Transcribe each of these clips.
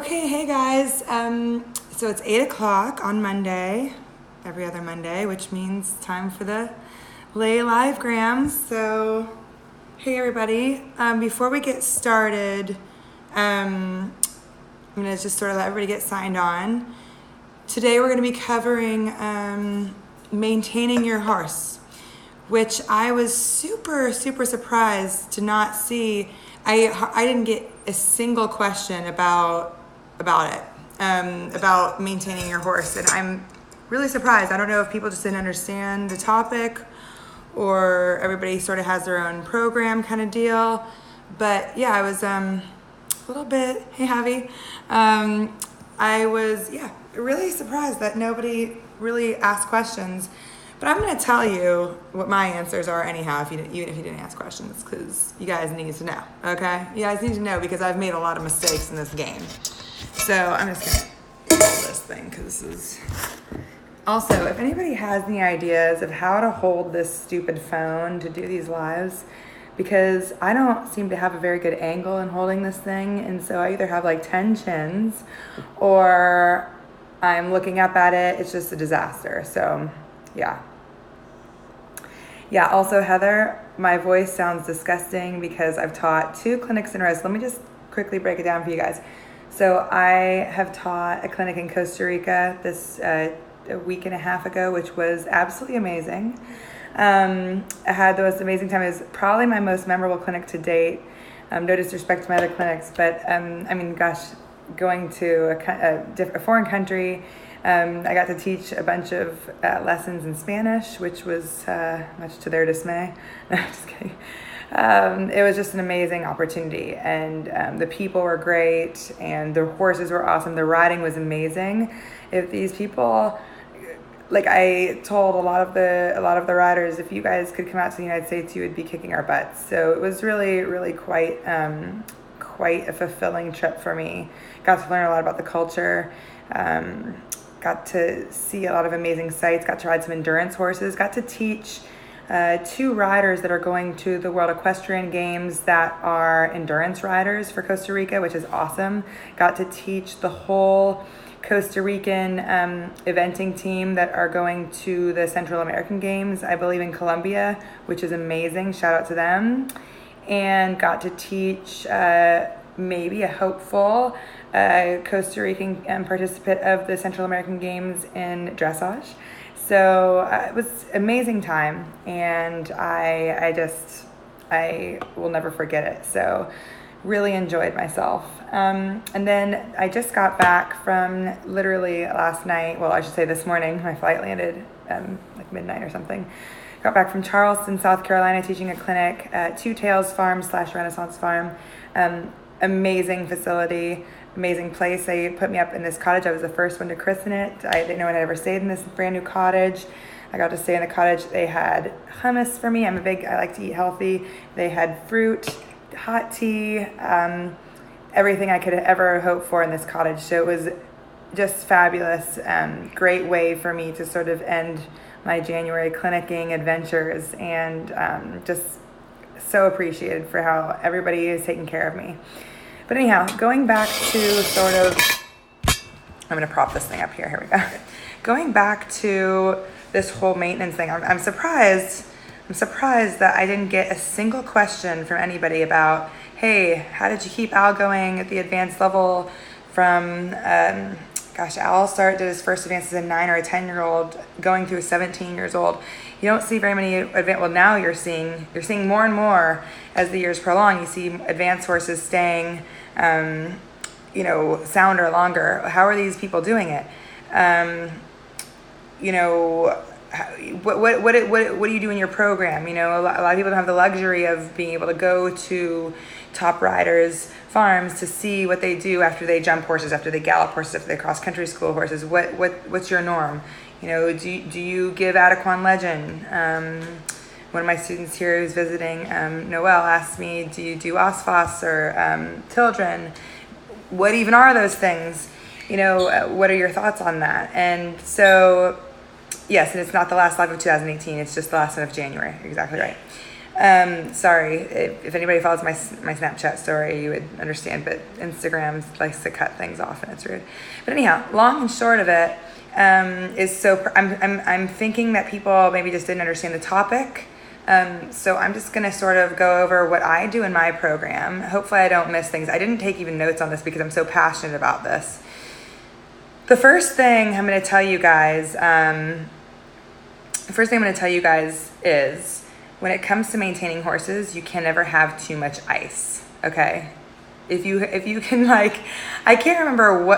Okay, hey guys. So it's 8 o'clock on Monday, every other Monday, which means time for the Lay Live Grams. So, hey everybody. Before we get started, I'm gonna just sort of let everybody get signed on. Today we're gonna be covering maintaining your horse, which I was super surprised to not see. I didn't get a single question about it, about maintaining your horse, and I'm really surprised. I don't know if people just didn't understand the topic or everybody sort of has their own program kind of deal. But yeah, I was a little bit, hey Javi, I was really surprised that nobody really asked questions. But I'm going to tell you what my answers are anyhow, even if you didn't ask questions, because you guys need to know, okay? You guys need to know because I've made a lot of mistakes in this game. So I'm just going to hold this thing because this is... Also, if anybody has any ideas of how to hold this stupid phone to do these lives, because I don't seem to have a very good angle in holding this thing, and so I either have like 10 chins or I'm looking up at it. It's just a disaster. So, yeah. Yeah, also Heather, my voice sounds disgusting because I've taught 2 clinics in a row. So let me just quickly break it down for you guys. So I have taught a clinic in Costa Rica this a week and a half ago, which was absolutely amazing. I had the most amazing time. It was probably my most memorable clinic to date. No disrespect to my other clinics, but I mean, gosh, going to a foreign country, I got to teach a bunch of lessons in Spanish, which was much to their dismay. No, just kidding. It was just an amazing opportunity, and the people were great, and the horses were awesome. The riding was amazing. If these people, like I told a lot of the riders, if you guys could come out to the United States, you would be kicking our butts. So it was really quite a fulfilling trip for me. Got to learn a lot about the culture. Got to see a lot of amazing sights, got to ride some endurance horses, got to teach 2 riders that are going to the World Equestrian Games that are endurance riders for Costa Rica, which is awesome. Got to teach the whole Costa Rican eventing team that are going to the Central American Games, I believe in Colombia, which is amazing. Shout out to them. And got to teach maybe a hopeful Costa Rican participant of the Central American Games in dressage. So it was an amazing time, and I will never forget it. So really enjoyed myself. And then I just got back from literally last night, well, I should say this morning. My flight landed like midnight or something. Got back from Charleston, South Carolina, teaching a clinic at Two Tails Farm / Renaissance Farm. Amazing facility, amazing place. They put me up in this cottage. I was the first one to christen it. I didn't know when I'd ever stayed in this brand new cottage. I got to stay in the cottage. They had hummus for me. I like to eat healthy. They had fruit, hot tea, everything I could ever hope for in this cottage. So it was just fabulous. Great way for me to sort of end my January clinicking adventures, and just so appreciated for how everybody is taking care of me. But anyhow, going back to sort of, I'm going to prop this thing up here. Here we go. Going back to this whole maintenance thing, I'm surprised that I didn't get a single question from anybody about, hey, how did you keep Al going at the advanced level from, Al did his first advance as a 9 or a 10-year-old going through 17 years old. You don't see very many now you're seeing more and more as the years prolong. You see advanced horses staying, sounder longer. How are these people doing it? What do you do in your program? A lot of people don't have the luxury of being able to go to top riders' farms to see what they do after they jump horses, after they gallop horses, after they cross country school horses. What's your norm? Do you give Taquan and Legend? One of my students here who's visiting, Noelle, asked me, do you do Osphos or Tildren? What even are those things? What are your thoughts on that? And so, yes, and it's not the last live of 2018. It's just the last one of January. Exactly right. Sorry, if anybody follows my Snapchat story, you would understand, but Instagram likes to cut things off and it's rude. But anyhow, long and short of it, is so, I'm thinking that people maybe just didn't understand the topic. So I'm just going to sort of go over what I do in my program. Hopefully I don't miss things. I didn't take even notes on this because I'm so passionate about this. The first thing I'm going to tell you guys, is when it comes to maintaining horses, you can never have too much ice. Okay. If you can, like, I can't remember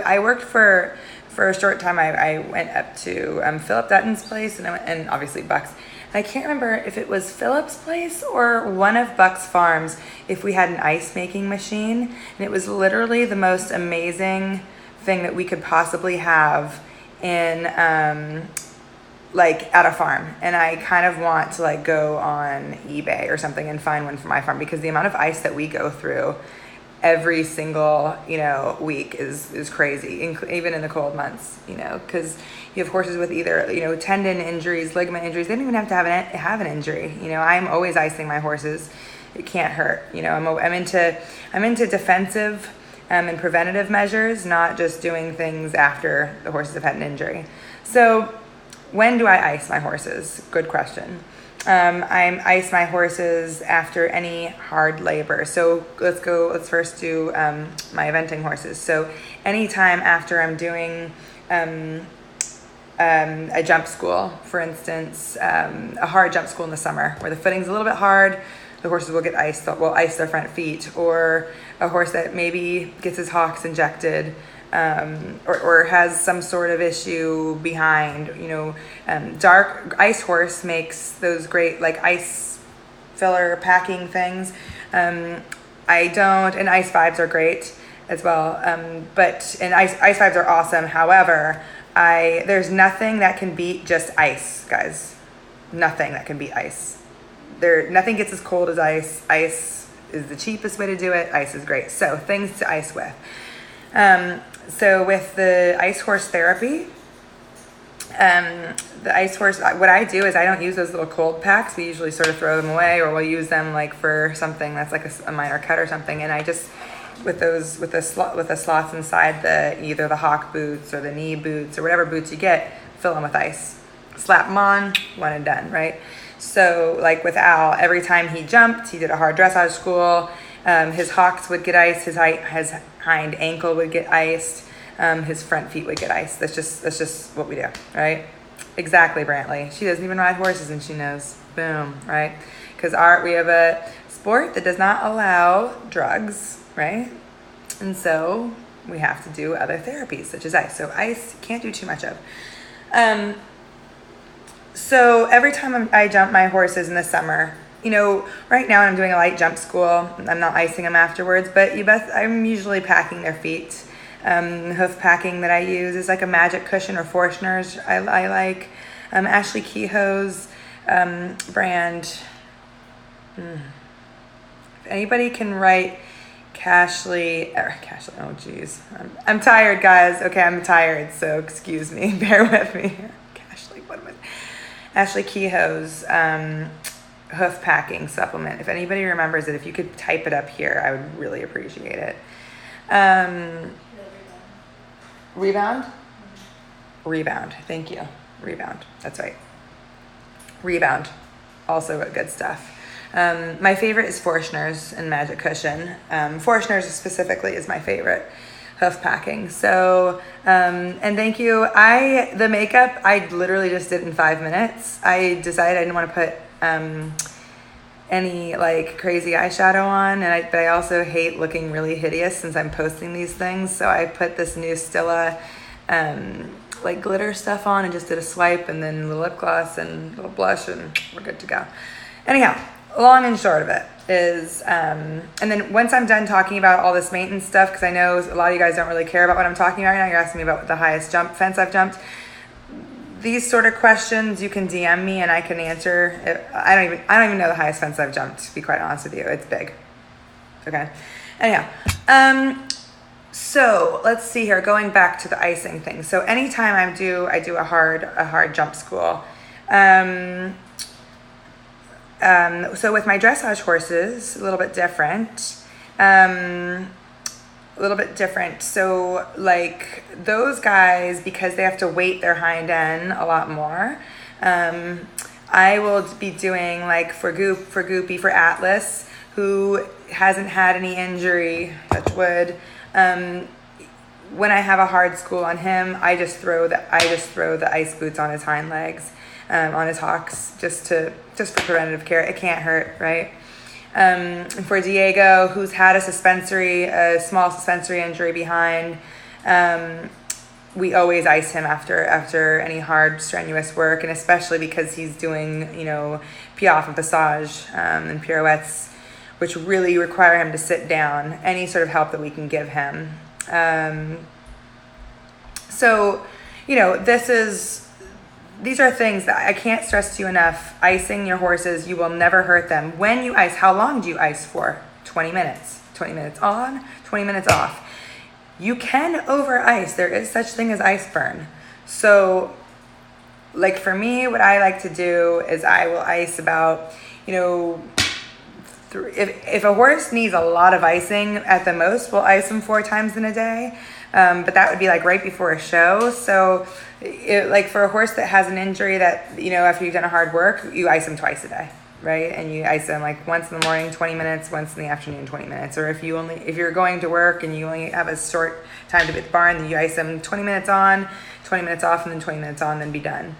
I worked for a short time. I went up to, Philip Dutton's place and obviously Buck's. I can't remember if it was Philip's place or one of Buck's farms, if we had an ice making machine. And it was literally the most amazing thing that we could possibly have in, like at a farm. And I kind of want to like go on eBay or something and find one for my farm, because the amount of ice that we go through every single, week is crazy, even in the cold months, because you have horses with either, tendon injuries, ligament injuries. They don't even have to have an injury. I'm always icing my horses. It can't hurt. I'm into defensive and preventative measures, not just doing things after the horses have had an injury. So when do I ice my horses? Good question. I ice my horses after any hard labor. So let's first do my eventing horses. So anytime after I'm doing a jump school, for instance, a hard jump school in the summer where the footing's a little bit hard, the horses will get iced, will ice their front feet, or a horse that maybe gets his hocks injected, or has some sort of issue behind, dark ice horse makes those great like ice filler packing things. And ice vibes are great as well. And ice vibes are awesome. However, there's nothing that can beat just ice, guys. Nothing that can beat ice. Nothing gets as cold as ice. Ice is the cheapest way to do it. Ice is great. So things to ice with. So with the ice horse therapy, the ice horse, what I do is I don't use those little cold packs. We usually sort of throw them away, or we'll use them like for something that's like a minor cut or something. And I just, with the slots inside either the hock boots or the knee boots or whatever boots you get, fill them with ice. Slap them on, one and done, right? So like with Al, every time he jumped, he did a hard dressage school. His hocks would get iced. His hind ankle would get iced. His front feet would get iced. That's just what we do, right? Exactly, Brantley. She doesn't even ride horses and she knows. Boom, right? Because we have a sport that does not allow drugs, right? And so we have to do other therapies such as ice. So ice can't do too much of. So every time I jump my horses in the summer, right now I'm doing a light jump school. I'm not icing them afterwards, but I'm usually packing their feet. Hoof Packing that I use is like a magic cushion, or Forstner's I like. Ashley Kehoe's brand. If anybody can write Cashly, oh geez. I'm tired, guys. Okay, I'm tired, so excuse me. Bear with me. Ashley Kehoe's Hoof Packing supplement. If anybody remembers it, if you could type it up here, I would really appreciate it. Rebound? Mm-hmm. Rebound. Thank you. Rebound. That's right. Rebound. Also good stuff. My favorite is Forstner's and Magic Cushion. Forstner's specifically is my favorite. Hoof Packing. So, and thank you. The makeup, I literally just did in 5 minutes. I decided I didn't want to put any like crazy eyeshadow on, but I also hate looking really hideous since I'm posting these things. So I put this new Stila like glitter stuff on and just did a swipe, and then a little lip gloss and a little blush, and we're good to go. Anyhow, long and short of it is, and then once I'm done talking about all this maintenance stuff, because I know a lot of you guys don't really care about what I'm talking about right now. You're asking me about the highest fence I've jumped. These sort of questions you can DM me and I can answer. I don't even know the highest fence I've jumped, to be quite honest with you. It's big. Okay. Anyhow, so let's see here. Going back to the icing thing. So anytime I do a hard jump school, So with my dressage horses, a little bit different. So like those guys, because they have to weight their hind end a lot more, I will be doing like for Goopy, for Atlas, who hasn't had any injury, touch wood. When I have a hard school on him, I just throw the ice boots on his hind legs, on his hocks, just for preventative care. It can't hurt, right? For Diego, who's had a small suspensory injury behind, we always ice him after any hard, strenuous work, and especially because he's doing, piaffe and passage and pirouettes, which really require him to sit down. Any sort of help that we can give him. So, these are things that I can't stress to you enough. Icing your horses, you will never hurt them. When you ice, how long do you ice for? 20 minutes. 20 minutes on, 20 minutes off. You can over ice. There is such thing as ice burn. So, like for me, what I like to do is I will ice about, if a horse needs a lot of icing, at the most, we'll ice him 4 times in a day. But that would be like right before a show. So like for a horse that has an injury that, after you've done a hard work, you ice him twice a day, right? And you ice him like once in the morning, 20 minutes, once in the afternoon, 20 minutes. Or if you're going to work and you only have a short time to be at the barn, then you ice him 20 minutes on, 20 minutes off, and then 20 minutes on, then be done.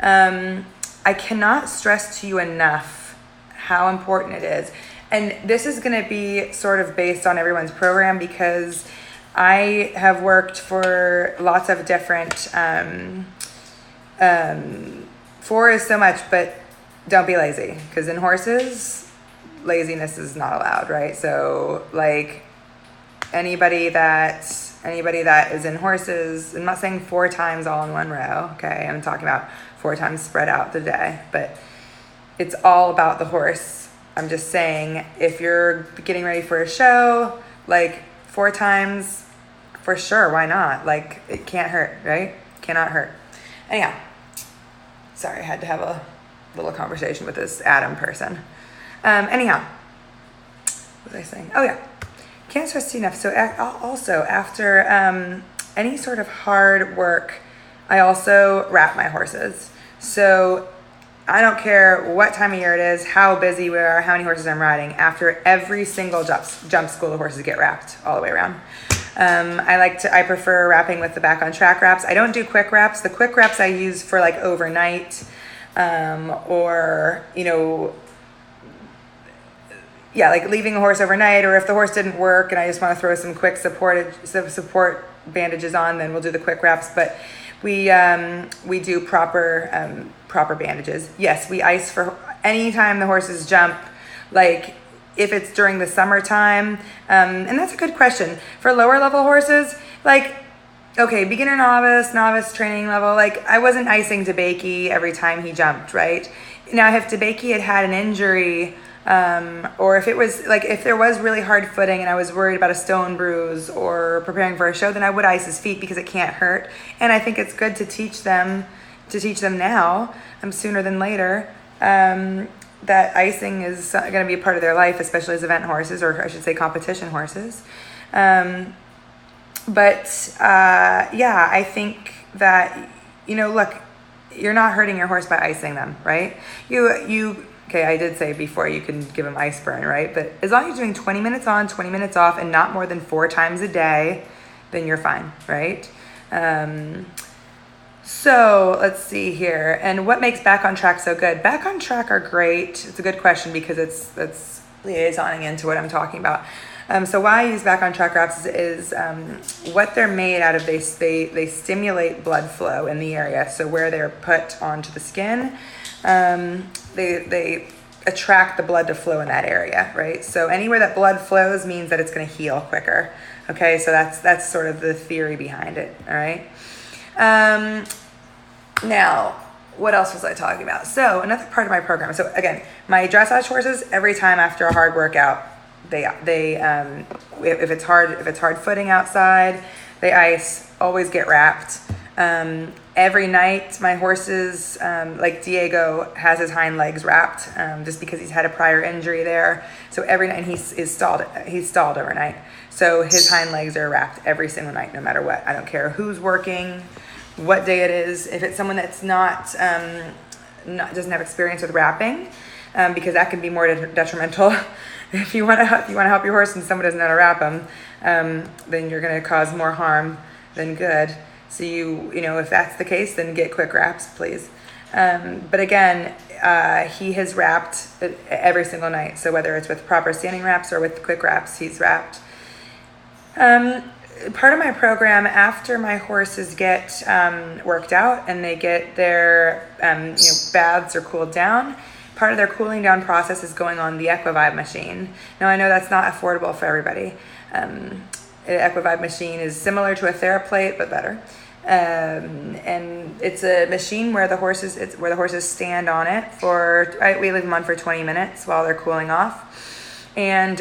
I cannot stress to you enough how important it is. And this is going to be sort of based on everyone's program, because I have worked for lots of different, 4 is so much, but don't be lazy, because in horses, laziness is not allowed, right? So like anybody that is in horses, I'm not saying 4 times all in one row, okay? I'm talking about 4 times spread out the day, but it's all about the horse. I'm just saying, if you're getting ready for a show, like 4 times, for sure, why not? Like, it can't hurt, right? Cannot hurt. Anyhow, sorry, I had to have a little conversation with this Adam person. Anyhow, what was I saying? Oh yeah, can't stress enough. So also, after any sort of hard work, I also wrap my horses. So I don't care what time of year it is, how busy we are, how many horses I'm riding. After every single jump school, the horses get wrapped all the way around. I prefer wrapping with the back on track wraps. I don't do quick wraps. The quick wraps I use for like overnight, or, like leaving a horse overnight, or if the horse didn't work and I just want to throw some quick support bandages on, then we'll do the quick wraps. But we do proper bandages. Yes, we ice for any time the horses jump, like if it's during the summertime. And that's a good question. For lower level horses, like, okay, beginner, novice training level, like I wasn't icing DeBakey every time he jumped, right? Now, if DeBakey had an injury, or if there was really hard footing and I was worried about a stone bruise or preparing for a show, then I would ice his feet because it can't hurt. And I think it's good to teach them now, sooner than later, that icing is going to be a part of their life, especially as event horses, or I should say competition horses. I think that, look, you're not hurting your horse by icing them, right? Okay, I did say before you can give them ice burn, right? But as long as you're doing 20 minutes on, 20 minutes off, and not more than 4 times a day, then you're fine, right? So let's see here. And what makes back on track so good? Back on track are great. It's a good question because it's liaisoning into what I'm talking about. So why I use back on track wraps is what they're made out of. They stimulate blood flow in the area. So where they're put onto the skin, they attract the blood to flow in that area, right? So anywhere that blood flows means that it's going to heal quicker. Okay, so that's sort of the theory behind it. All right. Now, what else was I talking about? So another part of my program. So again, my dressage horses, every time after a hard workout, if it's hard footing outside, they ice, always get wrapped. Every night, my horses, like Diego, has his hind legs wrapped, just because he's had a prior injury there. So every night he's stalled overnight. So his hind legs are wrapped every single night, no matter what. I don't care who's working, what day it is. If it's someone that's not doesn't have experience with wrapping, because that can be more detrimental. If you want to help your horse and someone doesn't know how to wrap them, then you're going to cause more harm than good. So you know, if that's the case, then get quick wraps, please. But again, he has wrapped every single night. So whether it's with proper standing wraps or with quick wraps, he's wrapped. Part of my program, after my horses get worked out and they get their baths or cooled down, part of their cooling down process is going on the Echovibe machine. Now I know that's not affordable for everybody. An Echovibe machine is similar to a TheraPlate, but better. And it's a machine where the horses stand on it we leave them on for 20 minutes while they're cooling off. And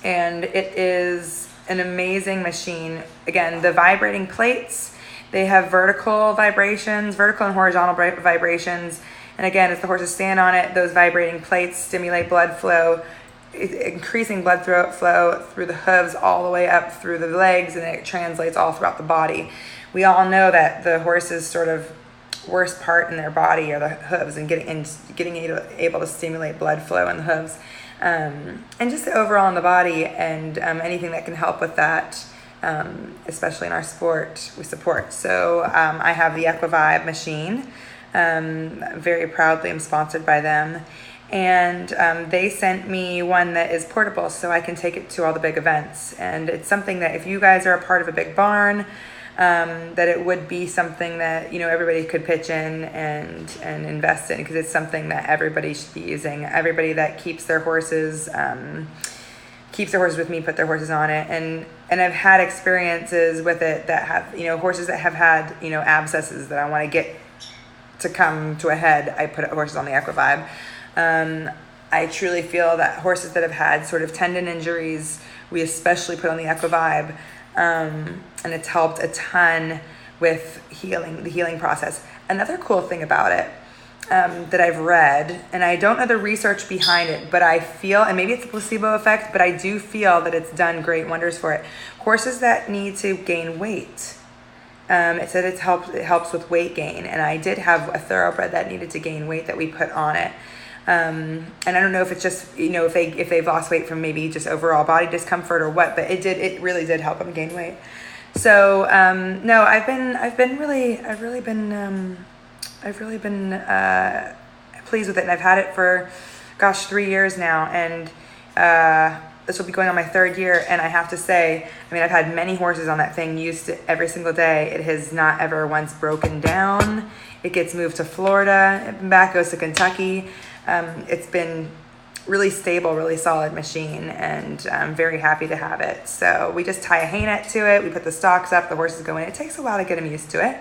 it is an amazing machine. Again, the vibrating plates, they have vertical and horizontal vibrations. And again, as the horses stand on it, those vibrating plates stimulate blood flow, increasing blood flow through the hooves all the way up through the legs, and it translates all throughout the body. We all know that the horse's sort of worst part in their body are the hooves, and getting able to stimulate blood flow in the hooves, and just overall in the body, and anything that can help with that, especially in our sport, we support. So I have the Echovibe machine. Very proudly, I'm sponsored by them. And they sent me one that is portable, so I can take it to all the big events. And it's something that if you guys are a part of a big barn, that it would be something that, you know, everybody could pitch in and invest in, because it's something that everybody should be using. Everybody that keeps their horses with me, put their horses on it. And I've had experiences with it that have, you know, horses that have had, you know, abscesses that I want to get to come to a head. I put horses on the Echovibe. I truly feel that horses that have had sort of tendon injuries, we especially put on the Echovibe, and it's helped a ton with the healing process. Another cool thing about it, that I've read, and I don't know the research behind it, but I feel, and maybe it's a placebo effect, but I do feel that it's done great wonders for it. Horses that need to gain weight, it said it helps with weight gain, and I did have a thoroughbred that needed to gain weight that we put on it. And I don't know if it's just, you know, if they've lost weight from maybe just overall body discomfort or what, but it really did help them gain weight. So no, I've really been pleased with it, and I've had it for 3 years now, and this will be going on my 3rd year, and I have to say, I mean, I've had many horses on that thing, used it every single day. It has not ever once broken down. It gets moved to Florida, back goes to Kentucky. It's been really stable, really solid machine, and I'm very happy to have it. So we just tie a hay net to it, we put the stocks up, the horses go in. It takes a while to get them used to it,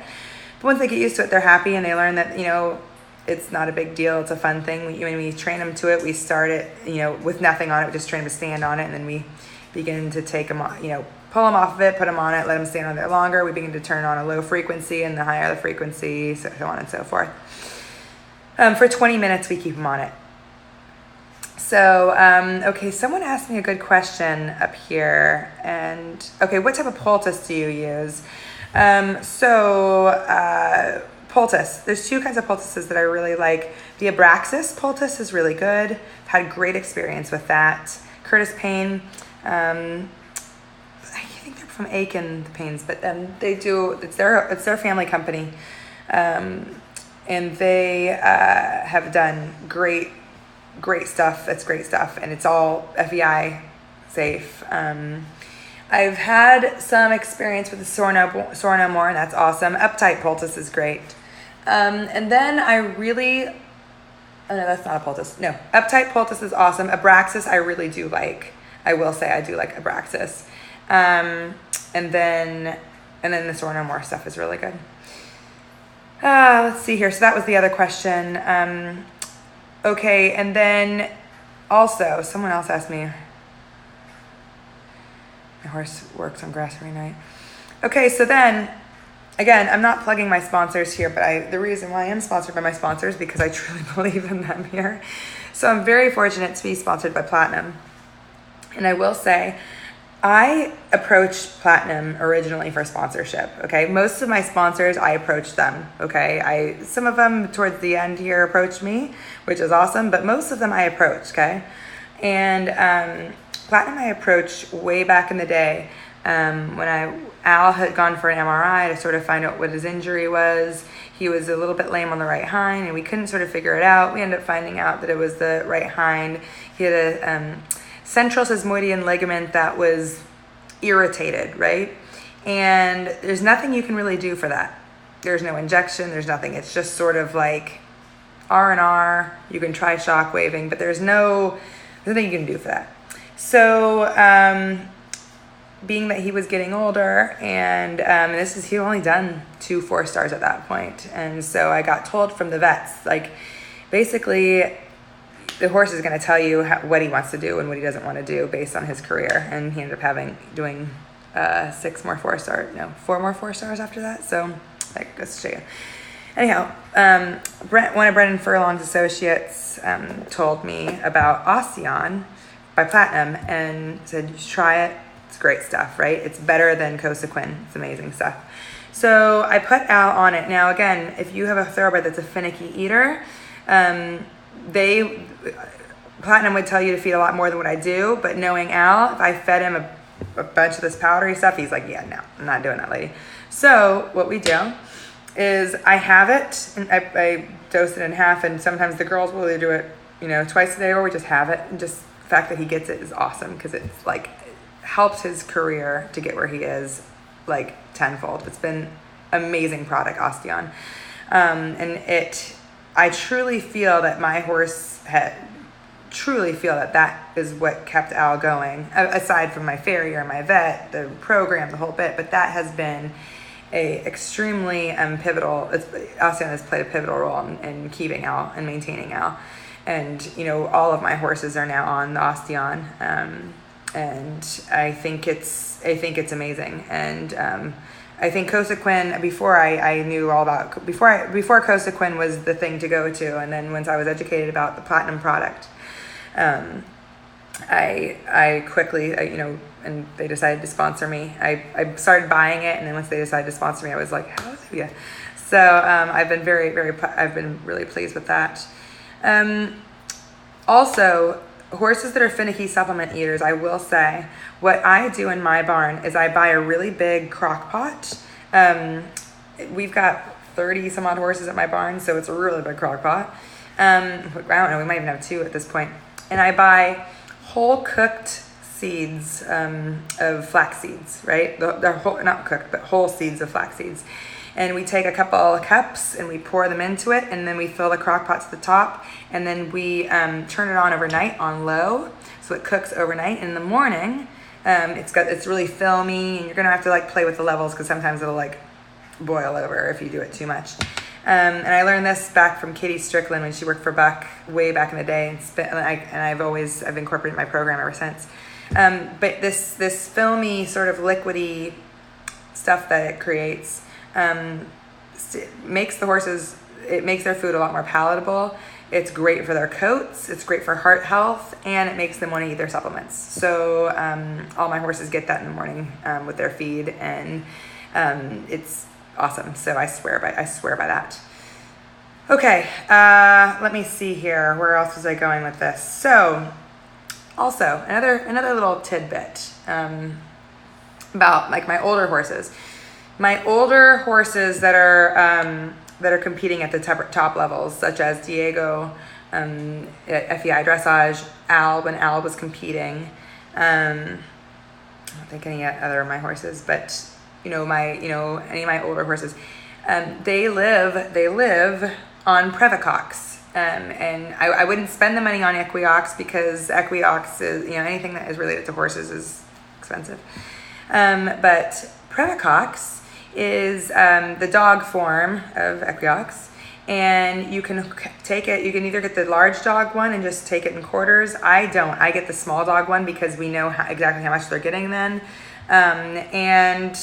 but once they get used to it, they're happy, and they learn that, you know, it's not a big deal. It's a fun thing. When we train them to it, we start it, you know, with nothing on it. We just train them to stand on it, and then we begin to take them on, you know, pull them off of it, put them on it, let them stand on there longer. We begin to turn on a low frequency, and the higher the frequency, so on and so forth. For 20 minutes, we keep them on it. So, okay, someone asked me a good question up here. And, okay, what type of poultice do you use? Poultice. There's 2 kinds of poultices that I really like. The Abraxas poultice is really good. I've had great experience with that. Curtis Payne, I think they're from Aiken, the Paynes, but they do, it's their family company. And they have done great stuff. That's great stuff, and it's all FEI safe. I've had some experience with the Sorno more, and that's awesome. Uptight poultice is great. And then oh no, that's not a poultice. No, Uptight poultice is awesome. Abraxas I really do like. I will say I do like Abraxas. And then the Sorno more stuff is really good. Let's see here. So that was the other question. Okay, and then also, someone else asked me, my horse works on grass every night. Okay, so then again, I'm not plugging my sponsors here, but the reason why I am sponsored by my sponsors is because I truly believe in them here. So I'm very fortunate to be sponsored by Platinum. And I will say, I approached Platinum originally for sponsorship, okay? Most of my sponsors, I approached them, okay? Some of them towards the end here approached me, which is awesome, but most of them I approached, okay? And Platinum I approached way back in the day when Al had gone for an MRI to sort of find out what his injury was. He was a little bit lame on the right hind, and we couldn't sort of figure it out. We ended up finding out that it was the right hind. He had a central sesamoidean ligament that was irritated, right? And there's nothing you can really do for that. There's no injection, there's nothing. It's just sort of like R&R. You can try shock waving, but there's nothing you can do for that. So being that he was getting older, and he'd only done 2 4-stars at that point. And so I got told from the vets, like, basically the horse is going to tell you what he wants to do and what he doesn't want to do based on his career. And he ended up doing 4 more 4-stars after that. So that goes to show you. Anyhow, one of Brendan Furlong's associates told me about Osteon by Platinum and said, you should try it. It's great stuff, right? It's better than Cosequin. It's amazing stuff. So I put Al on it. Now, again, if you have a thoroughbred that's a finicky eater, Platinum would tell you to feed a lot more than what I do, but knowing Al, if I fed him a bunch of this powdery stuff, he's like, yeah, no, I'm not doing that, lady. So what we do is I have it, and I dose it in half, and sometimes the girls will either do it, twice a day, or we just have it. And just the fact that he gets it is awesome, because it's like helped his career to get where he is like tenfold. It's been amazing product, Osteon. I truly feel that my horse that is what kept Al going, aside from my farrier, my vet, the program, the whole bit. But that has been a extremely pivotal. Osteon has played a pivotal role in keeping Al and maintaining Al. And all of my horses are now on the Osteon, and I think it's amazing. And I think Cosequin, before I knew all about, before Cosequin was the thing to go to, and then once I was educated about the Platinum product, I quickly, and they decided to sponsor me. I started buying it, and then once they decided to sponsor me, I was like, hallelujah. So I've been I've been really pleased with that. Also, horses that are finicky supplement eaters, I will say, what I do in my barn is I buy a really big crock pot. We've got 30 some odd horses at my barn, so it's a really big crock pot. I don't know, we might even have 2 at this point. And I buy whole cooked seeds of flax seeds, right? They're whole, not cooked, but whole seeds of flax seeds. And we take a couple of cups and we pour them into it, and then we fill the crock pot to the top, and then we turn it on overnight on low, so it cooks overnight. And in the morning, it's really filmy, and you're gonna have to like play with the levels, because sometimes it'll like boil over if you do it too much. And I learned this back from Katie Strickland when she worked for Buck way back in the day, and I've incorporated in my program ever since. But this filmy sort of liquidy stuff that it creates makes the horses, it makes their food a lot more palatable. It's great for their coats, it's great for heart health, and it makes them want to eat their supplements. So all my horses get that in the morning with their feed, and it's awesome. So I swear by that. Okay, let me see here. Where else was I going with this? So also another little tidbit about like my older horses. My older horses that are competing at the top levels, such as Diego, FEI dressage, Al, when Al was competing. I don't think any other of my horses, but any of my older horses, they live on previcox. And I wouldn't spend the money on Equiox, because Equiox is, anything that is related to horses is expensive. But previcox is the dog form of Equiox, and you can take it, you can either get the large dog one and just take it in quarters. I get the small dog one, because we know exactly how much they're getting then. And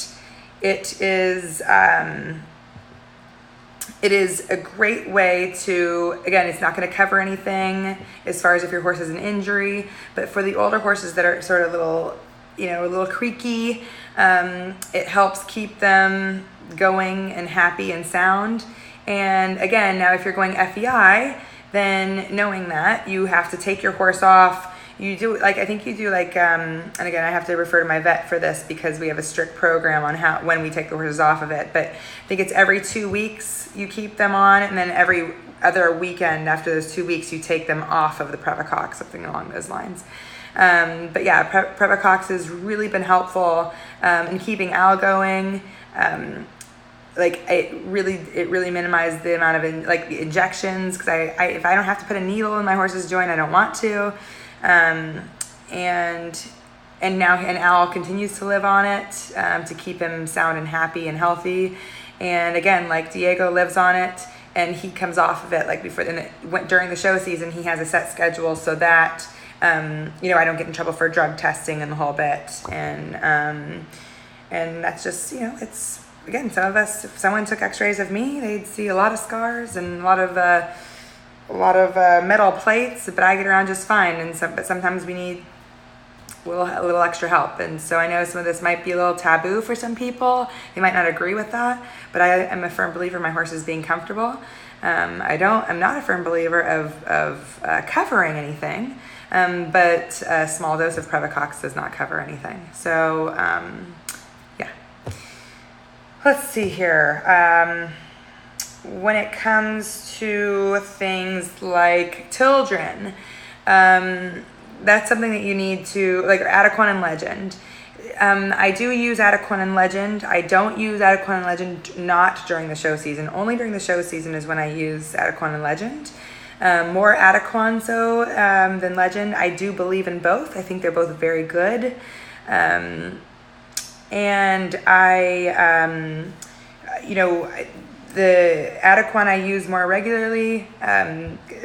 it is a great way to, again, it's not going to cover anything as far as if your horse has an injury, but for the older horses that are sort of a little creaky, it helps keep them going and happy and sound. And again, now if you're going FEI, then knowing that you have to take your horse off. You do, like, I think you do like, and again, I have to refer to my vet for this because we have a strict program on when we take the horses off of it. But I think it's every 2 weeks you keep them on, and then every other weekend after those 2 weeks, you take them off of the previcox, something along those lines. But yeah, previcox has really been helpful in keeping Al going. Like it really minimized the amount of the injections, because I if I don't have to put a needle in my horse's joint, I don't want to. And Al continues to live on it to keep him sound and happy and healthy. And again, like Diego lives on it, and he comes off of it like before. During the show season, he has a set schedule so that I don't get in trouble for drug testing and the whole bit. And that's just it's, again, some of us, if someone took X-rays of me, they'd see a lot of scars and a lot of metal plates, but I get around just fine. But sometimes we need a little extra help. And so I know some of this might be a little taboo for some people. They might not agree with that, but I am a firm believer in my horses being comfortable. I'm not a firm believer of covering anything, but a small dose of previcox does not cover anything. So, yeah. Let's see here. When it comes to things like children, that's something that you need to, like Taquan and Legend. I do use Taquan and Legend. I don't use Taquan and Legend not during the show season. Only during the show season is when I use Taquan and Legend. More Taquan so than Legend. I do believe in both. I think they're both very good. And the Taquan I use more regularly,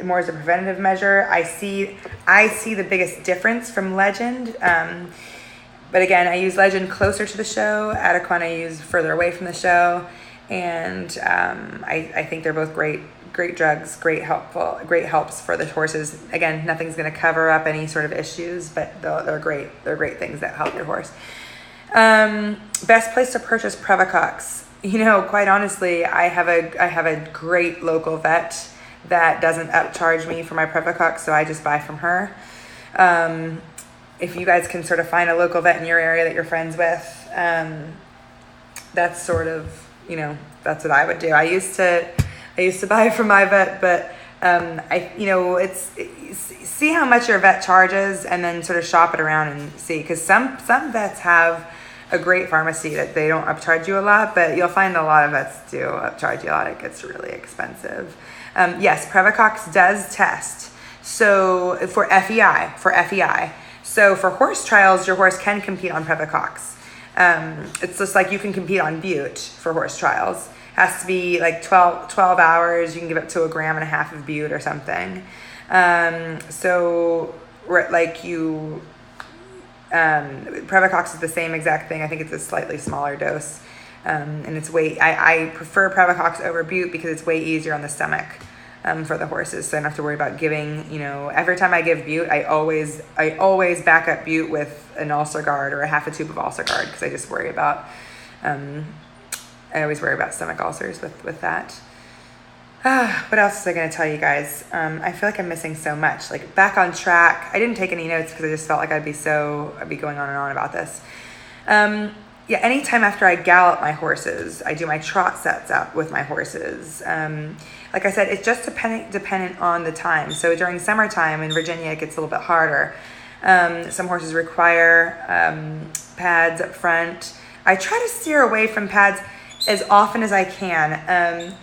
more as a preventative measure. I see the biggest difference from Legend. But again, I use Legend closer to the show. Taquan I use further away from the show. And I think they're both great drugs, great helps for the horses. Again, nothing's going to cover up any sort of issues, but they're great. They're great things that help your horse. Best place to purchase previcox. Quite honestly, I have a great local vet that doesn't upcharge me for my previcox, so I just buy from her. If you guys can sort of find a local vet in your area that you're friends with, that's sort of, that's what I would do. I used to buy from my vet, but see how much your vet charges and then sort of shop it around and see, because some vets have a great pharmacy that they don't upcharge you a lot, but you'll find a lot of vets do upcharge you a lot. It gets really expensive. Yes, previcox does test. So for FEI. So for horse trials, your horse can compete on previcox. It's just like you can compete on bute for horse trials. Has to be like 12 hours. You can give up to 1.5 grams of bute or something. Previcox is the same exact thing. I think it's a slightly smaller dose. And it's I prefer previcox over bute because it's way easier on the stomach for the horses. So I don't have to worry about giving, every time I give bute, I always back up bute with an ulcer guard or a half a tube of ulcer guard, because I just worry about, I always worry about stomach ulcers with that. What else was I going to tell you guys? I feel like I'm missing so much. Like, back on track. I didn't take any notes because I just felt like I'd be going on and on about this. Anytime after I gallop my horses, I do my trot sets up with my horses. Like I said, it's just dependent on the time. So during summertime in Virginia, it gets a little bit harder. Some horses require pads up front. I try to steer away from pads as often as I can.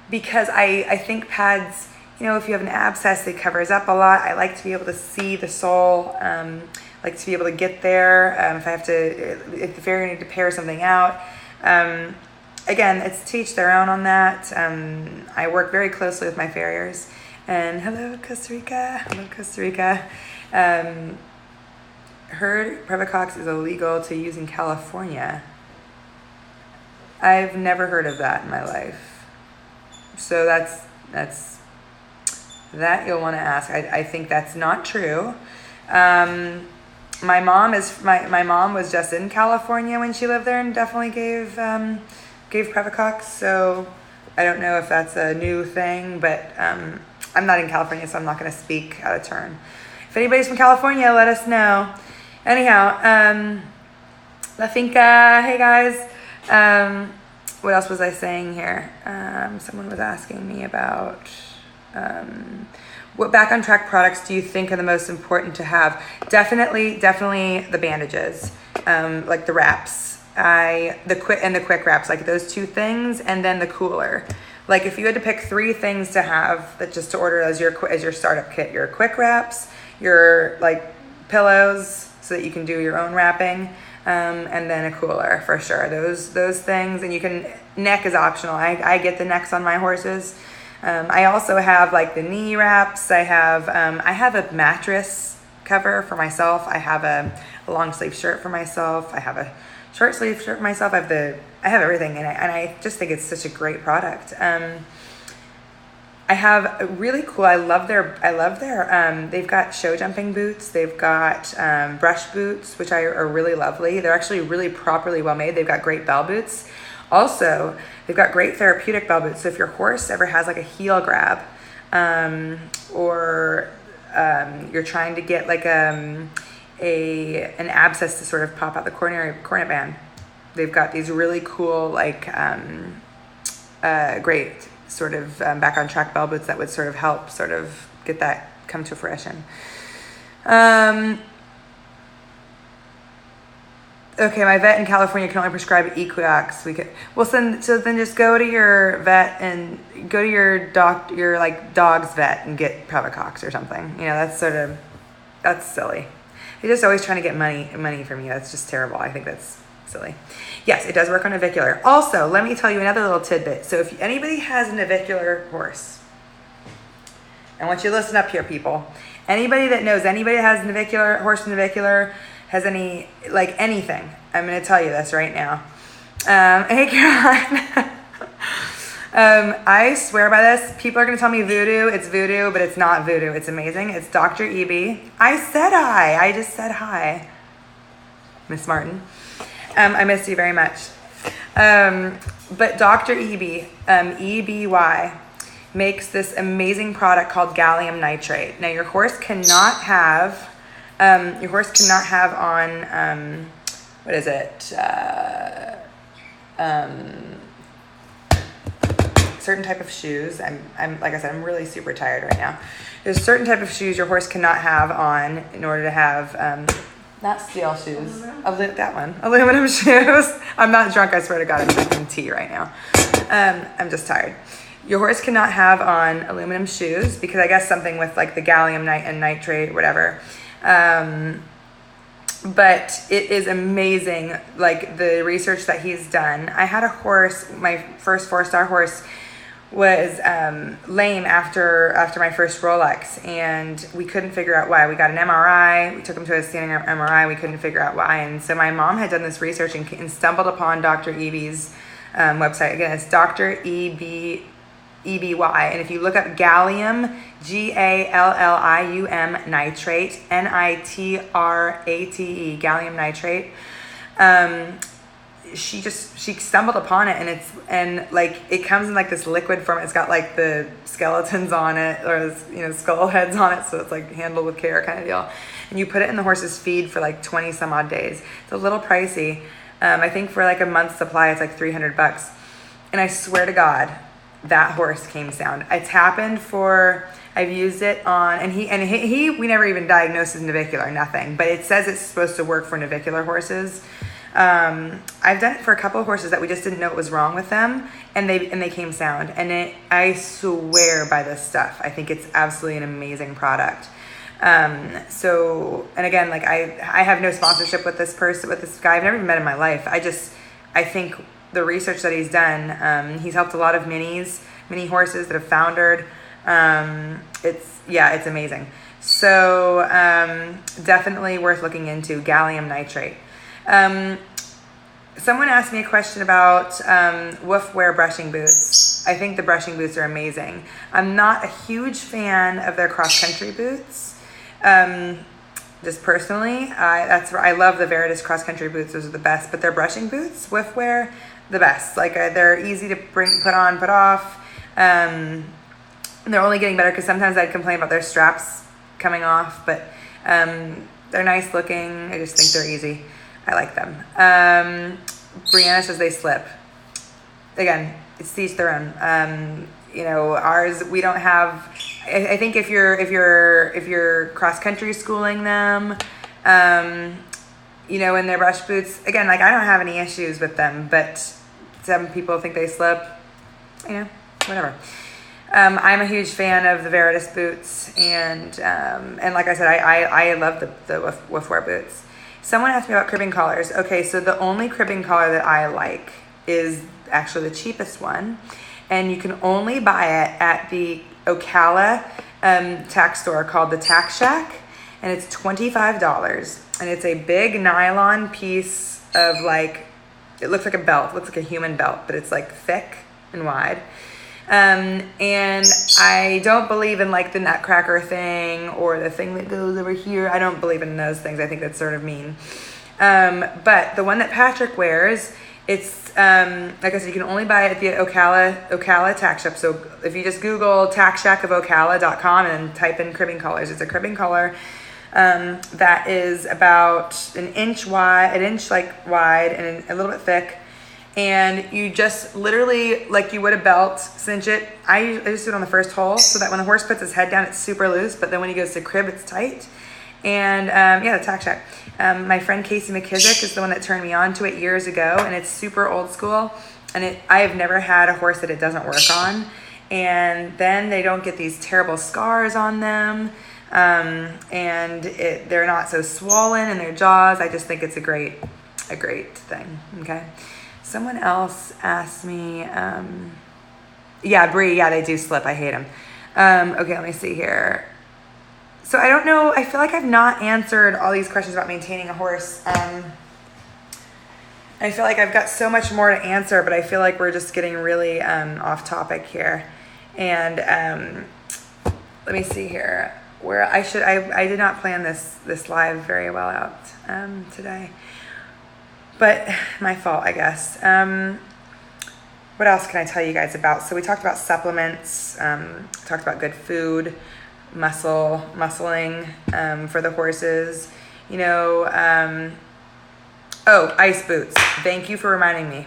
Because I think pads, if you have an abscess, it covers up a lot. I like to be able to see the sole, like to be able to get there. If the farrier need to pare something out. Again, it's to each their own on that. I work very closely with my farriers. And hello, Costa Rica. Heard previcox is illegal to use in California. I've never heard of that in my life. So that's that you'll want to ask. I think that's not true. My mom was just in California when she lived there and definitely gave previcox. So I don't know if that's a new thing, but I'm not in California, so I'm not going to speak out of turn. If anybody's from California, let us know. Anyhow, I think, hey guys, what else was I saying here? Someone was asking me about what back on track products do you think are the most important to have? Definitely the bandages, like the wraps, the quick wraps, like those two things, and then the cooler. Like if you had to pick 3 things to have that just to order as your startup kit, your quick wraps, your like pillows so that you can do your own wrapping, and then a cooler for sure. Those things, and you can, neck is optional. I get the necks on my horses. I also have like the knee wraps. I have a mattress cover for myself. I have a long sleeve shirt for myself. I have a short sleeve shirt for myself. I have everything in it, and I just think it's such a great product. I have a really cool, I love their, they've got show jumping boots. They've got brush boots, which are really lovely. They're actually really properly well made. They've got great bell boots. Also, they've got great therapeutic bell boots. So if your horse ever has like a heel grab, or you're trying to get like an abscess to sort of pop out the cornet band, they've got these really cool, like great sort of back on track bell boots that would sort of help sort of get that come to fruition. Okay, my vet in California can only prescribe Echovibe. So then just go to your vet and go to your dog's vet and get previcox or something. You know, that's silly. They're just always trying to get money from you. That's just terrible. I think that's silly. Yes, it does work on Navicular. Also, let me tell you another little tidbit. So if anybody has a Navicular horse, I want you to listen up here, people. Anybody that knows anybody that has Navicular, horse Navicular, has anything, I'm going to tell you this right now. Hey, Caroline. I swear by this. People are going to tell me voodoo. It's voodoo, but it's not voodoo. It's amazing. It's Dr. EB. I said hi. I just said hi. Miss Martin. I missed you very much. But Dr. EB, EBY, makes this amazing product called gallium nitrate. Now, your horse cannot have on, what is it? Certain type of shoes. I'm like I said, I'm really super tired right now. There's certain type of shoes your horse cannot have on in order to have, not steel shoes. Aluminum shoes. I'm not drunk, I swear to God. I'm drinking tea right now. I'm just tired. Your horse cannot have on aluminum shoes because I guess something with like the gallium and nitrate, whatever. But it is amazing, like the research that he's done. I had a horse, my first 4-star horse was lame after my first Rolex, and we couldn't figure out why. We got an MRI, we took him to a standing MRI, we couldn't figure out why. And so my mom had done this research and stumbled upon Dr. EB's website. Again, it's Dr. EBY. And if you look up gallium, GALLIUM nitrate, NITRATE, gallium nitrate, she stumbled upon it, and it comes in like this liquid form. It's got like the skeletons on it, or skull heads on it, so it's like handled with care kind of deal. And you put it in the horse's feed for like 20 some odd days. It's a little pricey. I think for like a month's supply, it's like $300. And I swear to God, that horse came sound. It's happened for, I've used it on, and we never even diagnosed his navicular, nothing, but it says it's supposed to work for navicular horses. I've done it for a couple of horses that we just didn't know what was wrong with them, and they came sound. And I swear by this stuff. I think it's absolutely an amazing product. And again, like I have no sponsorship with this guy. I've never even met in my life. I think the research that he's done, he's helped a lot of mini horses that have foundered. It's amazing. So, definitely worth looking into gallium nitrate. Someone asked me a question about Woof wear brushing boots. I think the brushing boots are amazing. I'm not a huge fan of their cross-country boots. Just personally, I love the Veritas cross-country boots. Those are the best. But their brushing boots, Woof wear, the best. Like they're easy to put on, put off. And they're only getting better because sometimes I'd complain about their straps coming off, but they're nice looking. I just think they're easy. I like them. Brianna says they slip. Again, it's each their own. You know, ours, we don't have, I think if you're cross country schooling them, you know, in their brush boots, again, like I don't have any issues with them, but some people think they slip, you know, whatever. I'm a huge fan of the Veritas boots, and like I said, I love the Woof wear boots. Someone asked me about cribbing collars. Okay, so the only cribbing collar that I like is actually the cheapest one, and you can only buy it at the Ocala tack store called the Tack Shack, and it's $25, and it's a big nylon piece of like, it looks like a belt, it looks like a human belt, but it's like thick and wide. And I don't believe in like the nutcracker thing or the thing that goes over here. I don't believe in those things. I think that's sort of mean. But the one that Patrick wears, it's like I said, you can only buy it at the Ocala Tack Shop. So if you just Google tackshackofocala.com and type in cribbing collars, it's a cribbing collar that is about an inch wide and a little bit thick. And you just literally, like you would a belt, cinch it. I just do it on the first hole so that when the horse puts his head down, it's super loose. But then when he goes to crib, it's tight. And yeah, the Tack Shack. My friend Casey McKissick is the one that turned me on to it years ago. And it's super old school. And I have never had a horse that it doesn't work on. And then they don't get these terrible scars on them. And they're not so swollen in their jaws. I just think it's a great thing. Okay. Someone else asked me, yeah, Bree, yeah, they do slip. I hate them. Okay, let me see here. So I don't know. I feel like I've not answered all these questions about maintaining a horse. I feel like I've got so much more to answer, but I feel like we're just getting really off topic here. And let me see here. Where I did not plan this live very well out today. But my fault, I guess. What else can I tell you guys about? So we talked about supplements, talked about good food, muscling for the horses. You know, oh, ice boots. Thank you for reminding me.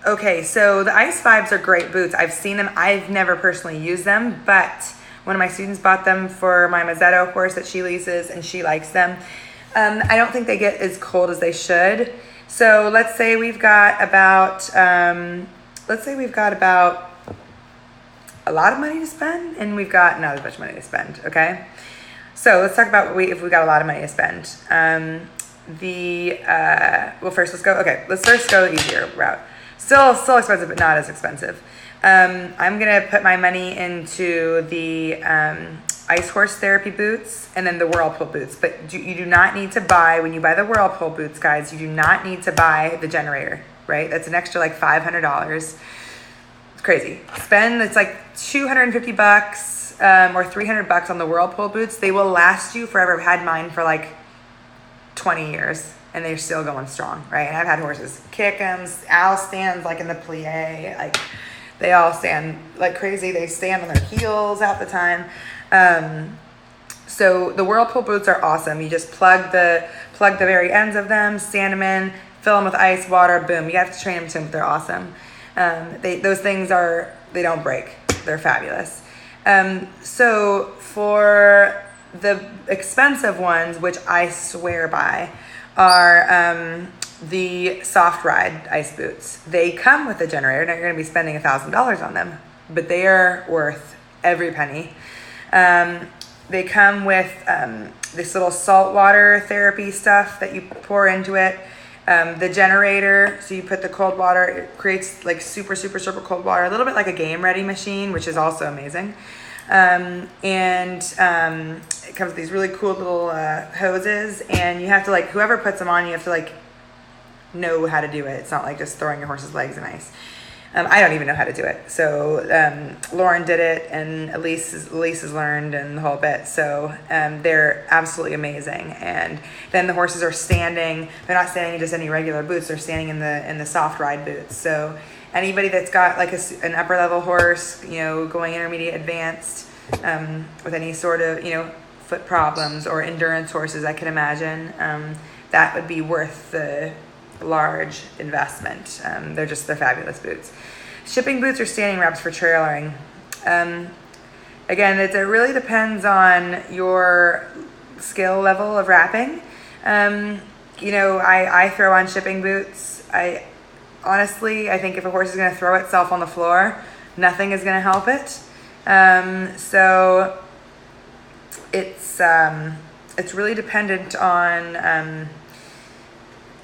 Okay, so the Ice Vibes are great boots. I've seen them. I've never personally used them, but one of my students bought them for my Mazzetto horse that she leases, and she likes them. I don't think they get as cold as they should. So let's say we've got about a lot of money to spend, and we've got not as much money to spend. Okay, so let's talk about if we got a lot of money to spend. Let's first go the easier route. Still expensive, but not as expensive. I'm gonna put my money into the ice horse therapy boots and then the whirlpool boots. But you do not need to buy, when you buy the whirlpool boots, guys, you do not need to buy the generator, right? That's an extra like $500. It's crazy. It's like $250 or $300 on the whirlpool boots. They will last you forever. I've had mine for like 20 years and they're still going strong, right? And I've had horses kick them. Al stands like in the plie, like they all stand like crazy. They stand on their heels half the time. So the whirlpool boots are awesome. You just plug the very ends of them, stand them in, fill them with ice, water, boom. You have to train them to them, but they're awesome. Those things they don't break. They're fabulous. So for the expensive ones, which I swear by, are the soft ride ice boots. They come with a generator. Now you're going to be spending $1,000 on them, but they are worth every penny. They come with this little saltwater therapy stuff that you pour into it. The generator, so you put the cold water, it creates like super, super, super cold water, a little bit like a game ready machine, which is also amazing. It comes with these really cool little hoses, and you have to, like, whoever puts them on, you have to like know how to do it. It's not like just throwing your horse's legs in ice. I don't even know how to do it. So Lauren did it, and Elise has learned, and the whole bit. So they're absolutely amazing. And then the horses are standing. They're not standing in just any regular boots. They're standing in the soft ride boots. So anybody that's got like an upper level horse, you know, going intermediate, advanced, with any sort of, you know, foot problems or endurance horses, I can imagine that would be worth the large investment. They're fabulous boots. Shipping boots or standing wraps for trailering. Again, it really depends on your skill level of wrapping. You know, I throw on shipping boots. Honestly, I think if a horse is going to throw itself on the floor, nothing is going to help it. So it's really dependent on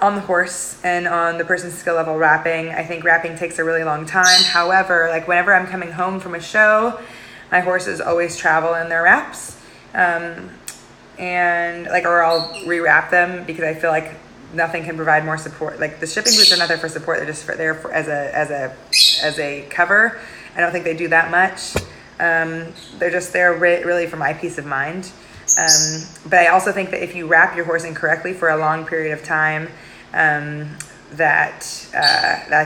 the horse and on the person's skill level wrapping. I think wrapping takes a really long time. However, like whenever I'm coming home from a show, my horses always travel in their wraps. And like, or I'll rewrap them because I feel like nothing can provide more support. Like the shipping boots are not there for support. They're just as a cover. I don't think they do that much. They're just there really for my peace of mind. But I also think that if you wrap your horse incorrectly for a long period of time, that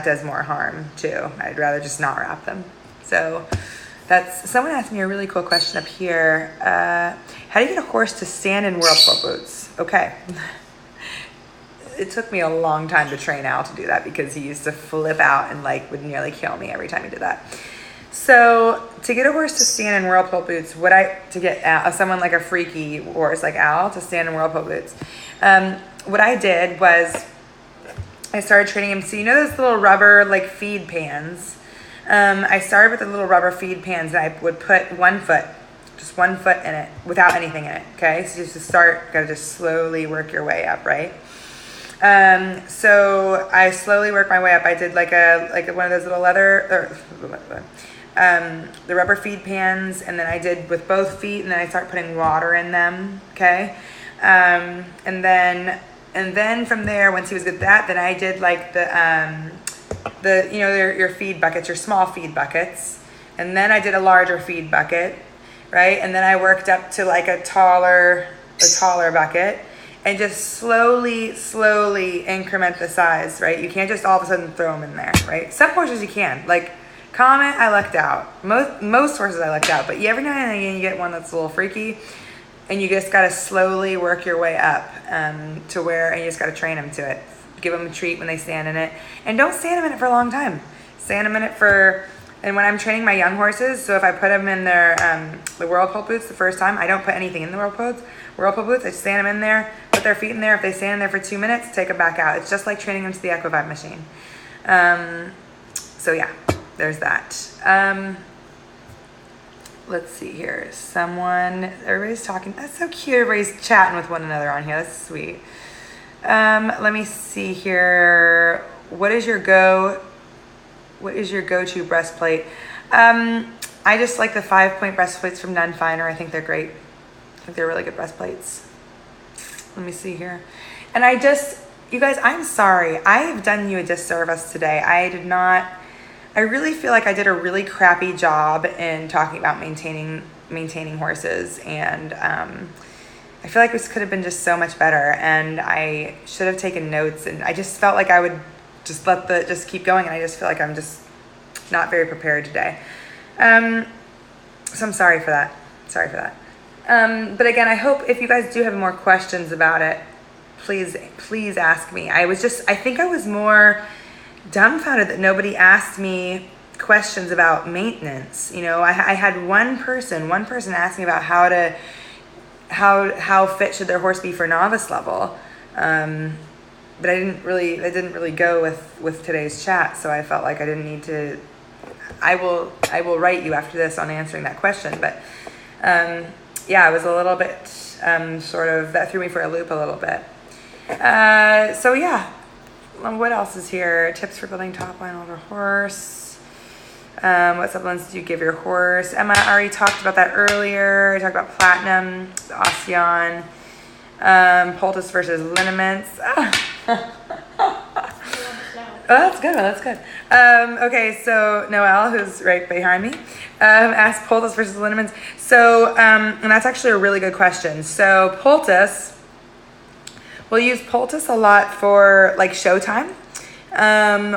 does more harm too. I'd rather just not wrap them. So someone asked me a really cool question up here. How do you get a horse to stand in whirlpool boots? Okay. It took me a long time to train Al to do that because he used to flip out and like would nearly kill me every time he did that. So to get a horse to stand in whirlpool boots, to get someone like a freaky horse like Al to stand in whirlpool boots, what I did was I started training him. So you know those little rubber like feed pans? I started with the little rubber feed pans, and I would put just one foot in it without anything in it. Okay, so just to start, gotta just slowly work your way up, right? So I slowly worked my way up. I did like one of those little the rubber feed pans, and then I did with both feet, and then I start putting water in them. Okay, and then from there, once he was good at that, then I did like the you know, your feed buckets, your small feed buckets, and then I did a larger feed bucket, right? And then I worked up to like a taller bucket, and just slowly increment the size, right? You can't just all of a sudden throw them in there, right? Some horses you can, like Comet, I lucked out. Most horses I lucked out, but every now and again you get one that's a little freaky, and you just gotta slowly work your way up to where, and you just gotta train them to it. Give them a treat when they stand in it, and don't stand them in it for a long time. Stand them in it and when I'm training my young horses, so if I put them in their the whirlpool boots the first time, I don't put anything in the whirlpool boots. I stand them in there, put their feet in there. If they stand in there for 2 minutes, take them back out. It's just like training them to the Echovibe machine. So yeah, there's that. Let's see here. Everybody's talking. That's so cute. Everybody's chatting with one another on here. That's sweet. Let me see here. What is your go-to breastplate? I just like the 5-point breastplates from None Finer. I think they're great. I think they're really good breastplates. Let me see here. And you guys, I'm sorry. I have done you a disservice today. I really feel like I did a really crappy job in talking about maintaining horses, and I feel like this could have been just so much better, and I should have taken notes, and I just felt like I would just keep going, and I just feel like I'm just not very prepared today. So I'm sorry for that. But again, I hope if you guys do have more questions about it, please ask me. I think I was more dumbfounded that nobody asked me questions about maintenance. You know, I had one person ask me about how fit should their horse be for novice level. But that didn't really go with today's chat, so I felt like I didn't need to. I will write you after this on answering that question, but yeah, it was a little bit that threw me for a loop a little bit. So yeah, what else is here? Tips for building top line older horse. What supplements do you give your horse? Emma already talked about that earlier. I talked about platinum, the Osteon, poultice versus liniments. Oh, that's a good one. That's good. Okay, so Noelle, who's right behind me, asked poultice versus liniments. So, and that's actually a really good question. So poultice, we'll use poultice a lot for like showtime.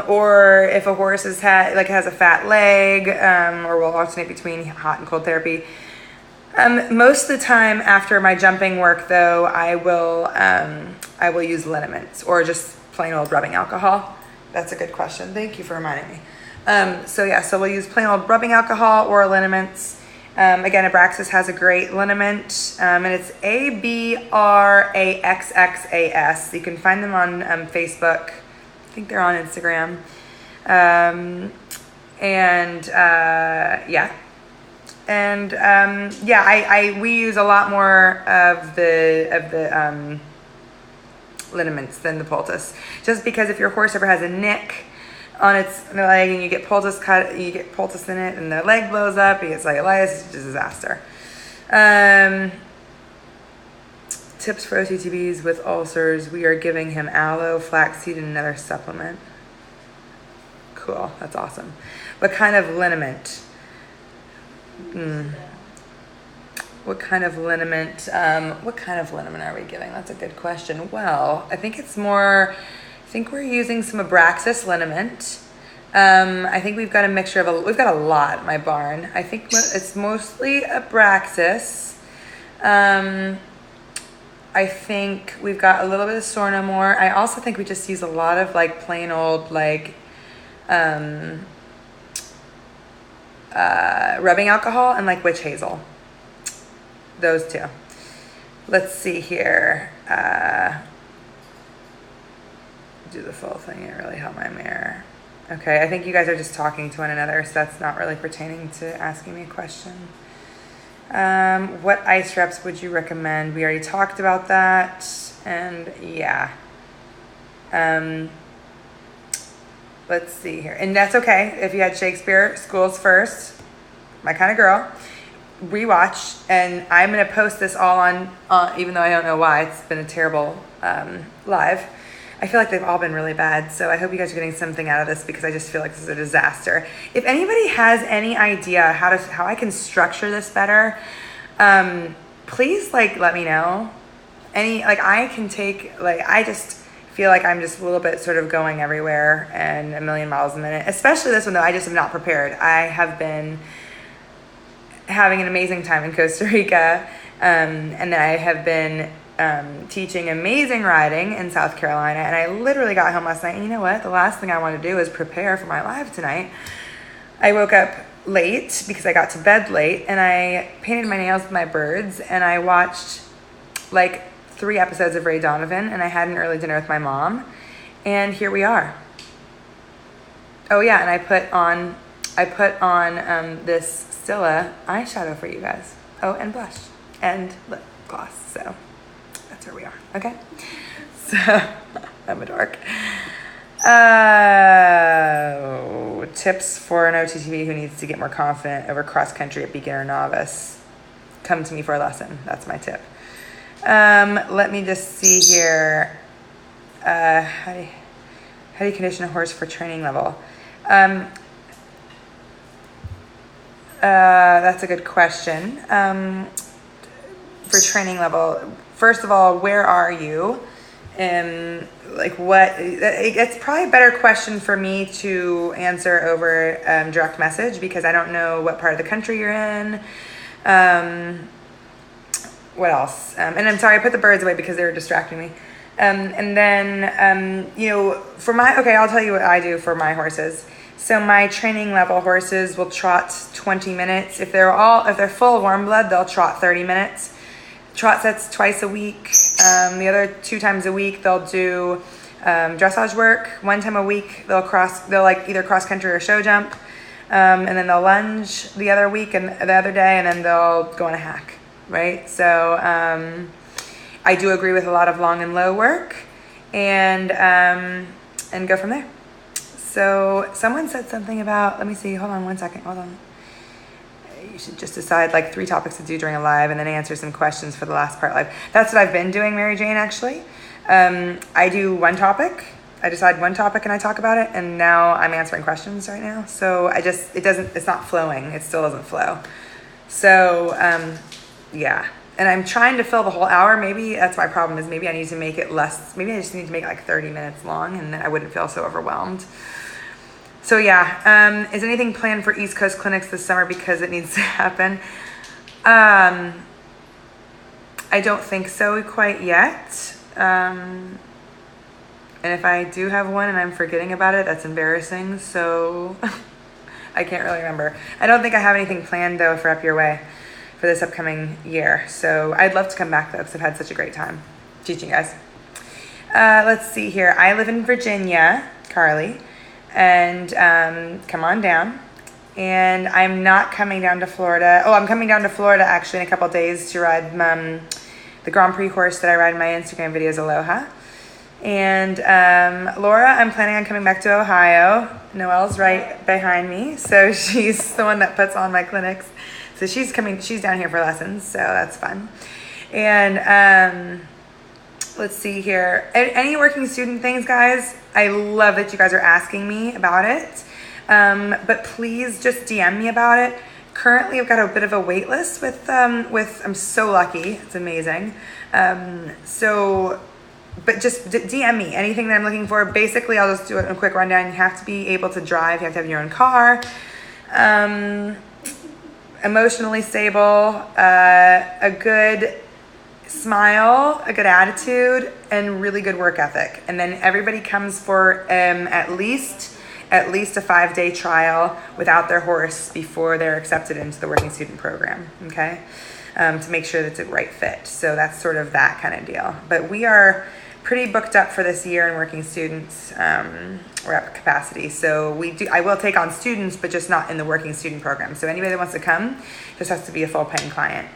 Or if a horse has a fat leg, or we'll alternate between hot and cold therapy. Most of the time after my jumping work, though, I will use liniments or just plain old rubbing alcohol. That's a good question. Thank you for reminding me. So we'll use plain old rubbing alcohol or liniments. Again, Abraxas has a great liniment, and it's Abraxas. You can find them on Facebook. I think they're on Instagram. We use a lot more of the liniments than the poultice, just because if your horse ever has a nick on their leg and you get poultice in it and their leg blows up, he gets cellulitis, it's a disaster. Tips for OTTBs with ulcers. We are giving him aloe, flaxseed, and another supplement. Cool, that's awesome. What kind of liniment? What kind of liniment are we giving? That's a good question. Well, I think we're using some Abraxas liniment. I think we've got a mixture we've got a lot in my barn. I think it's mostly Abraxas. I think we've got a little bit of Sornomore. I also think we just use a lot of like plain old rubbing alcohol and like witch hazel. Those two. Let's see here. Do the full thing. It really helped my mare. Okay, I think you guys are just talking to one another, so that's not really pertaining to asking me a question. What ice reps would you recommend? We already talked about that, and yeah. Let's see here, and that's okay if you had Shakespeare schools first. My kind of girl. Rewatch, and I'm gonna post this all on even though I don't know why. It's been a terrible live. I feel like they've all been really bad, so I hope you guys are getting something out of this, because I just feel like this is a disaster. If anybody has any idea how I can structure this better, please let me know. I just feel like I'm just a little bit sort of going everywhere and a million miles a minute, especially this one though. I just am not prepared. I have been having an amazing time in Costa Rica, and then I have been teaching amazing riding in South Carolina, and I literally got home last night, and you know what? The last thing I want to do is prepare for my live tonight. I woke up late because I got to bed late, and I painted my nails with my birds, and I watched 3 episodes of Ray Donovan, and I had an early dinner with my mom, and here we are. Oh yeah, and I put on this Stila eyeshadow for you guys. Oh, and blush and lip gloss. So that's where we are. Okay. So I'm a dork. Tips for an OTTB who needs to get more confident over cross country at beginner novice. Come to me for a lesson. That's my tip. Let me just see here. How do you condition a horse for training level? That's a good question. For training level, first of all, where are you? And it's probably a better question for me to answer over direct message, because I don't know what part of the country you're in. What else? And I'm sorry, I put the birds away because they were distracting me. And then, I'll tell you what I do for my horses. So my training level horses will trot 20 minutes. If they're full warm blood, they'll trot 30 minutes. Trot sets twice a week. The other 2 times a week, they'll do dressage work. 1 time a week, they'll either cross country or show jump. And then they'll lunge the other week and the other day, and then they'll go on a hack, right? So I do agree with a lot of long and low work, and go from there. So someone said something about, let me see, hold on 1 second, hold on. You should just decide 3 topics to do during a live and then answer some questions for the last part live. That's what I've been doing, Mary Jane, actually. I do 1 topic. I decide one topic and I talk about it, and now I'm answering questions right now. So it's not flowing. It still doesn't flow. So, yeah. And I'm trying to fill the whole hour. Maybe that's my problem, is maybe I need to make it less. Maybe I just need to make it like 30 minutes long, and then I wouldn't feel so overwhelmed. So yeah, is anything planned for East Coast clinics this summer because it needs to happen? I don't think so quite yet. And if I do have one and I'm forgetting about it, that's embarrassing. So I can't really remember. I don't think I have anything planned though for Up Your Way for this upcoming year. So I'd love to come back though, because I've had such a great time teaching guys. Let's see here. I live in Virginia, Carly, and come on down. And I'm not coming down to Florida. Oh, I'm coming down to Florida actually in a couple days to ride the Grand Prix horse that I ride in my Instagram videos, Aloha. And Laura, I'm planning on coming back to Ohio. Noelle's right behind me, so she's the one that puts on my clinics. So she's down here for lessons, so that's fun. And let's see here. Any working student things, guys? I love that you guys are asking me about it. But please just DM me about it. Currently, I've got a bit of a wait list with I'm so lucky. It's amazing. But just DM me anything that I'm looking for. Basically, I'll just do it in a quick rundown. You have to be able to drive. You have to have your own car. Emotionally stable, a good smile, a good attitude, and really good work ethic. And then everybody comes for at least a 5-day trial without their horse before they're accepted into the working student program, okay? To make sure that it's a right fit. So that's sort of that kind of deal. But we are pretty booked up for this year in working students. We're at capacity. So I will take on students, but just not in the working student program. So anybody that wants to come just has to be a full paying client.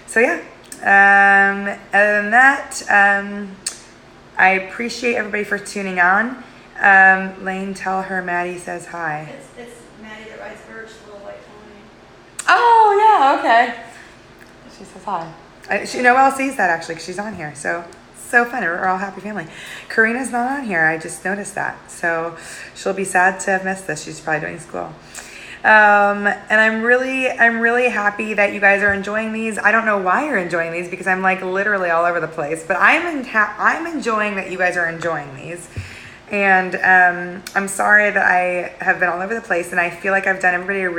So yeah, other than that, I appreciate everybody for tuning on. Lane, tell her Maddie says hi. It's Maddie that rides Birch, the little white pony. Oh, yeah, okay. She says hi. Noelle sees that actually, 'cause she's on here. So fun. We're all a happy family. Karina's not on here. I just noticed that. So she'll be sad to have missed this. She's probably doing school. And I'm really happy that you guys are enjoying these. I don't know why you're enjoying these, because I'm like literally all over the place. But I'm enjoying that you guys are enjoying these. And I'm sorry that I have been all over the place, and I feel like I've done everybody a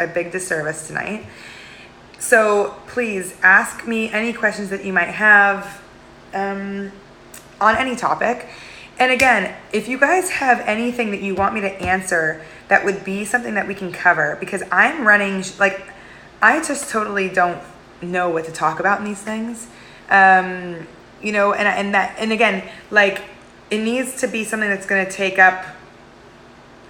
big disservice tonight. So please ask me any questions that you might have on any topic. And again, if you guys have anything that you want me to answer that would be something that we can cover, because I'm running, I just totally don't know what to talk about in these things. And again, it needs to be something that's going to take up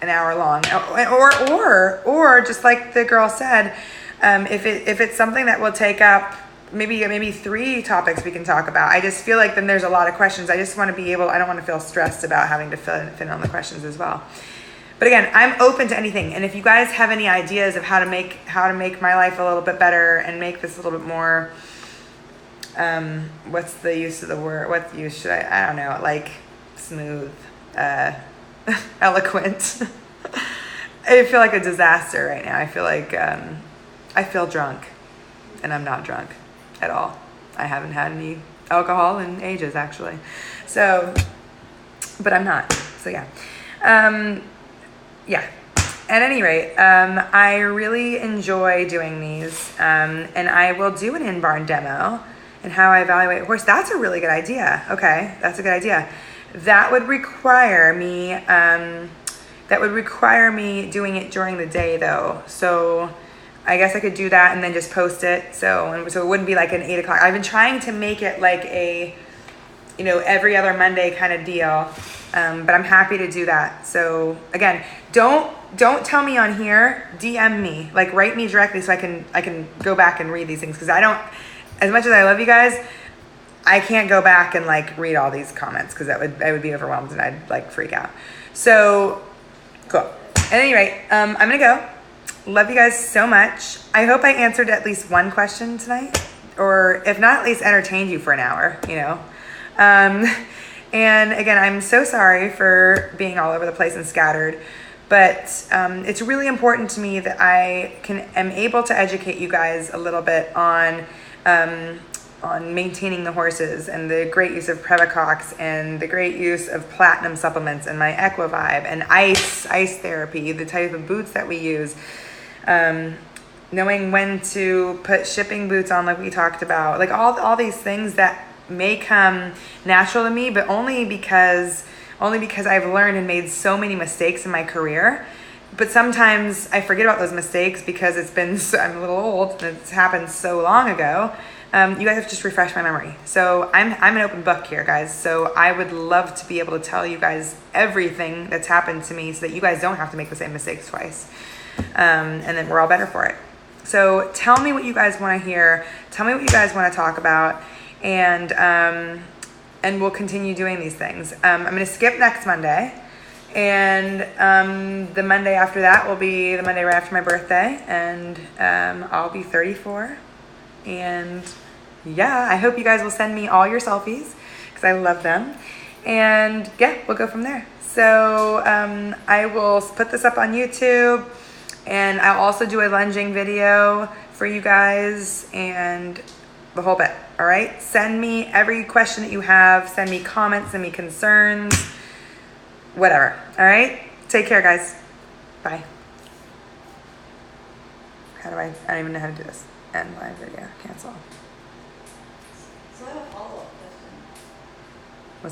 an hour long, or just like the girl said, if it's something that will take up maybe 3 topics we can talk about. I just feel like then there's a lot of questions. I just want to be able. I don't want to feel stressed about having to fit in on the questions as well. But again, I'm open to anything. And if you guys have any ideas of how to make my life a little bit better and make this a little bit more, what's the use of the word? What use should I don't know, smooth, eloquent. I feel like a disaster right now. I feel like I feel drunk, and I'm not drunk at all. I haven't had any alcohol in ages, actually. So, but I'm not. So yeah. Yeah. At any rate, I really enjoy doing these, and I will do an in-barn demo and how I evaluate a horse. That's a really good idea. Okay, that's a good idea. That would require me doing it during the day though. So I guess I could do that and then just post it. So it wouldn't be like an 8 o'clock. I've been trying to make it like a, every other Monday kind of deal. But I'm happy to do that. So again, don't tell me on here, DM me, write me directly so I can go back and read these things. Cause I don't, as much as I love you guys, I can't go back and read all these comments, because I would be overwhelmed and I'd freak out. So cool. At any rate, I'm gonna go. Love you guys so much. I hope I answered at least one question tonight, or if not, at least entertained you for an hour. And again, I'm so sorry for being all over the place and scattered, but it's really important to me that I am able to educate you guys a little bit on maintaining the horses and the great use of previcox and the great use of platinum supplements and my Echovibe and ice therapy, the type of boots that we use, knowing when to put shipping boots on like we talked about, like all these things that may come natural to me, but only because I've learned and made so many mistakes in my career. But sometimes I forget about those mistakes because I'm a little old and it's happened so long ago. You guys have to just refresh my memory. So I'm an open book here, guys. So I would love to be able to tell you guys everything that's happened to me so that you guys don't have to make the same mistakes twice. And then we're all better for it. So tell me what you guys want to hear. Tell me what you guys want to talk about. And we'll continue doing these things. I'm going to skip next Monday. And the Monday after that will be the Monday right after my birthday. And I'll be 34. And yeah, I hope you guys will send me all your selfies because I love them. And yeah, we'll go from there. So I will put this up on YouTube, and I'll also do a lunging video for you guys and the whole bit. All right, send me every question that you have. Send me comments, send me concerns, whatever. All right, take care, guys. Bye. I don't even know how to do this. End my video. Cancel. So